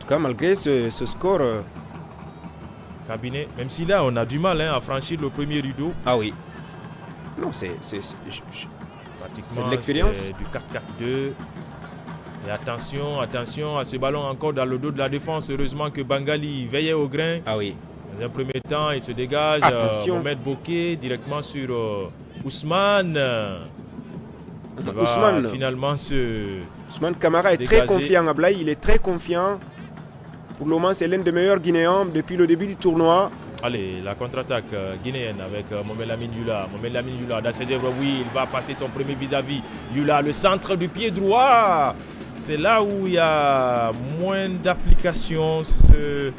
tout cas, malgré ce score... Cabinet, même si là, on a du mal à franchir le premier rideau. Ah oui. Non, c'est de l'expérience. C'est du 4-4-2. Et attention à ce ballon encore dans le dos de la défense. Heureusement que Bangali veillait au grain. Ah oui. Dans un premier temps, il se dégage. Attention. Mohamed Bokeh directement sur Ousmane. Ousmane. Finalement, Ousmane Camara est dégager. très confiant. Ablaï, il est très confiant. Pour le moment, c'est l'un des meilleurs Guinéens depuis le début du tournoi. Allez, la contre-attaque guinéenne avec Mohamed Lamine Yula. Mohamed Lamine Yula, dans ses œuvres, oui, il va passer son premier vis-à-vis. Yula, le centre du pied droit. C'est là où il y a moins d'application. Ce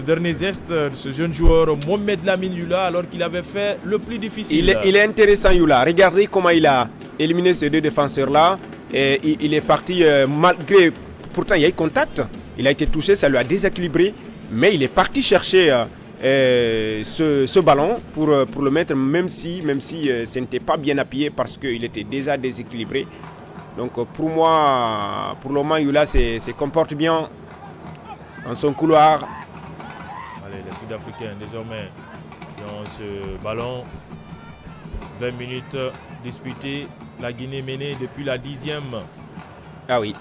dernier geste de ce jeune joueur, Mohamed Lamine Yula, alors qu'il avait fait le plus difficile. Il est intéressant, Yula. Regardez comment il a éliminé ces deux défenseurs-là. Et il est parti malgré... Pourtant, il y a eu contact. Il a été touché, ça lui a déséquilibré. Mais il est parti chercher... ce ballon pour le mettre, même si ce n'était pas bien appuyé parce qu'il était déjà déséquilibré. Donc pour moi, pour le moment, Yula se comporte bien dans son couloir. Allez, les Sud-Africains désormais qui ont ce ballon. 20 minutes disputées, la Guinée menée depuis la 10e. Ah oui,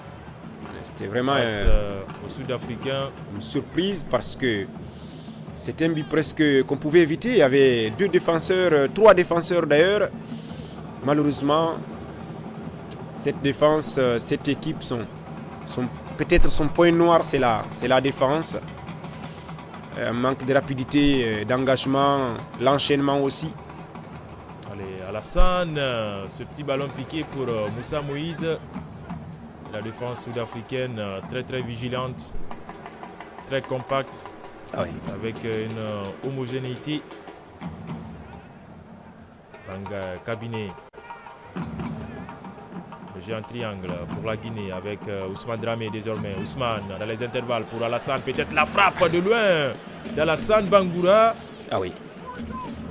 c'était vraiment aux Sud-Africains. Une surprise parce que c'était un but presque qu'on pouvait éviter. Il y avait trois défenseurs d'ailleurs. Malheureusement, cette défense, cette équipe, peut-être son point noir, c'est la défense. Manque de rapidité, d'engagement, l'enchaînement aussi. Allez, Alassane, ce petit ballon piqué pour Moussa Moïse. La défense sud-africaine très très vigilante, très compacte. Ah oui. Avec une homogénéité. Cabinet. Le jeu en triangle pour la Guinée avec Ousmane Dramé désormais. Ousmane dans les intervalles pour Alassane. Peut-être la frappe de loin d'Alassane Bangoura. Ah oui.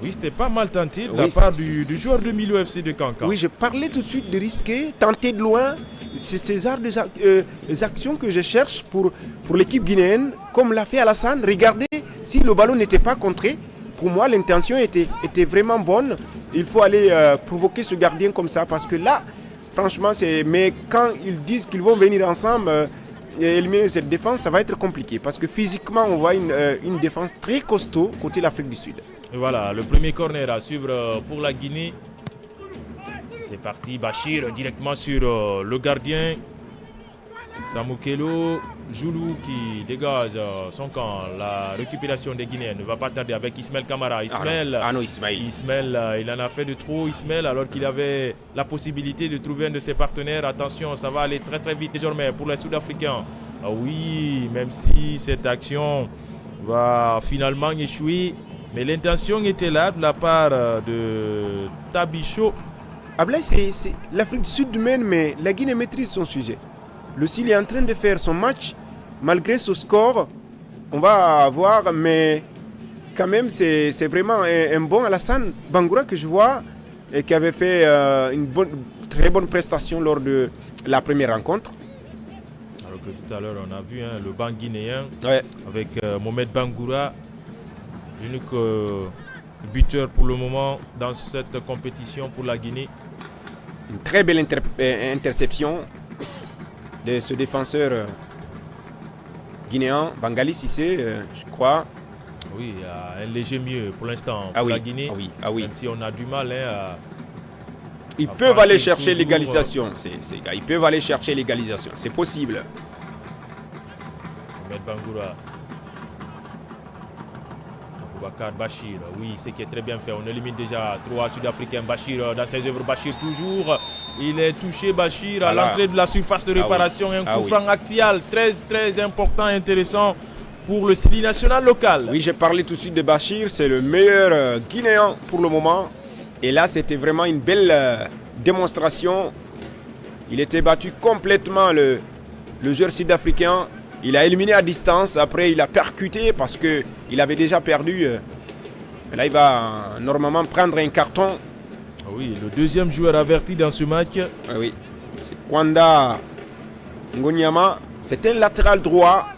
Oui, c'était pas mal tenté de la part du joueur de milieu FC de Cancan. Oui, je parlais tout de suite de risquer, tenter de loin. C'est ces genres des actions que je cherche pour l'équipe guinéenne, comme l'a fait Alassane. Regardez, si le ballon n'était pas contré, pour moi, l'intention était vraiment bonne. Il faut aller provoquer ce gardien comme ça, parce que là, franchement, mais quand ils disent qu'ils vont venir ensemble et éliminer cette défense, ça va être compliqué, parce que physiquement, on voit une défense très costaud côté l'Afrique du Sud. Et voilà, le premier corner à suivre pour la Guinée. C'est parti, Bachir directement sur le gardien. Samoukelo, Joulou qui dégage son camp. La récupération des Guinéens ne va pas tarder avec Ismaël Camara. Ismaël, Ismaël, il en a fait de trop, Ismaël, alors qu'il avait la possibilité de trouver un de ses partenaires. Attention, ça va aller très très vite désormais pour les Sud-Africains. Ah oui, même si cette action va finalement échouer, mais l'intention était là de la part de Tabicho. Ablaï, c'est l'Afrique du Sud mène, mais la Guinée maîtrise son sujet. Le Sili est en train de faire son match, malgré ce score. On va voir, mais quand même, c'est vraiment un bon Alassane Bangoura que je vois et qui avait fait une très bonne prestation lors de la première rencontre. Alors que tout à l'heure, on a vu le banc guinéen avec Mohamed Bangoura, l'unique buteur pour le moment dans cette compétition pour la Guinée. Une très belle interception de ce défenseur guinéen, Bangali Cissé, je crois. Oui, un léger mieux pour l'instant pour la Guinée. Même si on a du mal ils peuvent aller chercher l'égalisation. Ces gars, ils peuvent aller chercher l'égalisation. C'est possible. Mohamed Bangoura. Boubacar Bachir, oui, c'est qui est très bien fait. On élimine déjà 3 Sud-Africains. Bachir dans ses œuvres, Bachir toujours. Il est touché, Bachir, à l'entrée de la surface de réparation. Un coup franc axial très très important, intéressant pour le Sili national local. Oui, j'ai parlé tout de suite de Bachir. C'est le meilleur Guinéen pour le moment. Et là, c'était vraiment une belle démonstration. Il était battu complètement, le joueur sud-africain. Il a éliminé à distance, après il a percuté parce qu'il avait déjà perdu. Là, il va normalement prendre un carton. Oui, le deuxième joueur averti dans ce match. Oui, c'est Kwanda Ngonyama. C'est un latéral droit.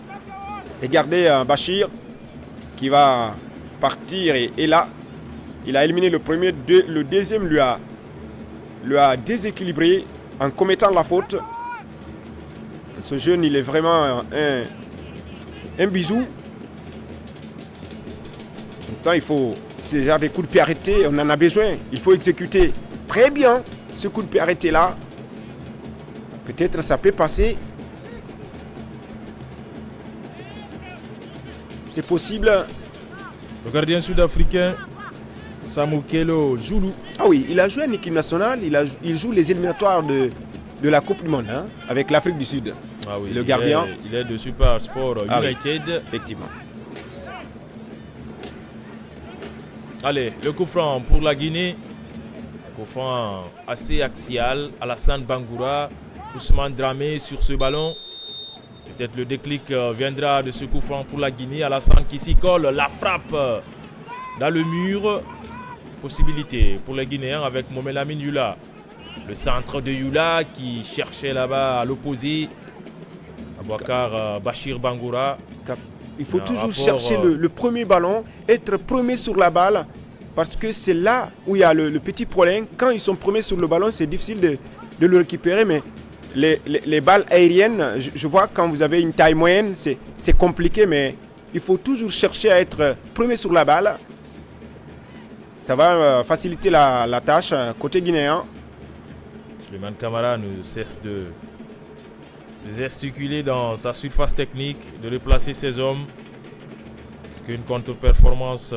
Regardez Bachir qui va partir et là, il a éliminé le premier, le deuxième lui a déséquilibré en commettant la faute. Ce jeune, il est vraiment un bisou. Pourtant, il faut, c'est genre des coups de pied arrêtés, on en a besoin. Il faut exécuter très bien ce coup de pied arrêté là. Peut-être ça peut passer. C'est possible. Le gardien sud-africain, Samukelo Zulu. Ah oui, il a joué en équipe nationale. Il joue les éliminatoires de la Coupe du Monde avec l'Afrique du Sud. Ah oui, le gardien. Il est de Super Sport United. Oui, effectivement. Allez, le coup franc pour la Guinée. Coup franc assez axial. Alassane Bangoura, Ousmane Dramé sur ce ballon. Peut-être le déclic viendra de ce coup franc pour la Guinée. Alassane qui s'y colle, la frappe dans le mur. Possibilité pour les Guinéens avec Mohamed Lamine Yula. Le centre de Yula qui cherchait là-bas à l'opposé. Abouakar Bachir Bangoura. Il faut toujours chercher le premier ballon, être premier sur la balle, parce que c'est là où il y a le petit problème. Quand ils sont premiers sur le ballon, c'est difficile de le récupérer, mais les balles aériennes, je vois quand vous avez une taille moyenne, c'est compliqué, mais il faut toujours chercher à être premier sur la balle. Ça va faciliter la tâche côté guinéen. Souleymane Camara ne cesse de gesticuler dans sa surface technique, de replacer ses hommes. Parce qu'une contre-performance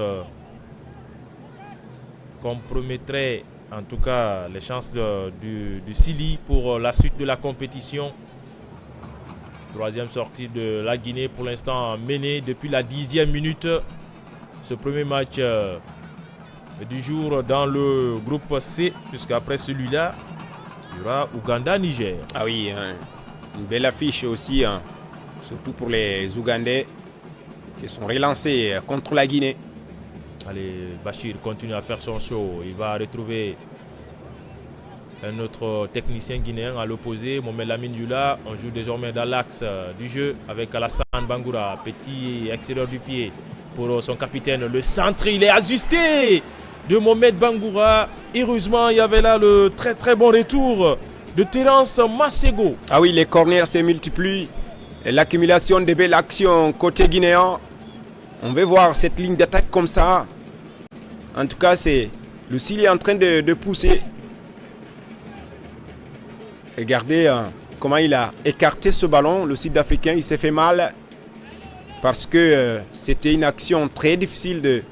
compromettrait en tout cas les chances du Sili pour la suite de la compétition. Troisième sortie de la Guinée pour l'instant menée depuis la 10e minute. Ce premier match du jour dans le groupe C, puisqu'après celui-là, il y aura Ouganda-Niger. Ah oui, une belle affiche aussi, surtout pour les Ougandais qui sont relancés contre la Guinée. Allez, Bachir continue à faire son show. Il va retrouver un autre technicien guinéen à l'opposé, Mohamed Lamine Yula. On joue désormais dans l'axe du jeu avec Alassane Bangoura. Petit extérieur du pied pour son capitaine. Le centre, il est ajusté de Mohamed Bangoura. Heureusement, il y avait là le très très bon retour de Terence Machego. Ah oui, les corners se multiplient. L'accumulation de belles actions côté guinéen. On veut voir cette ligne d'attaque comme ça. En tout cas, le Sili est en train de pousser. Regardez comment il a écarté ce ballon. Le Sud-Africain, il s'est fait mal. Parce que c'était une action très difficile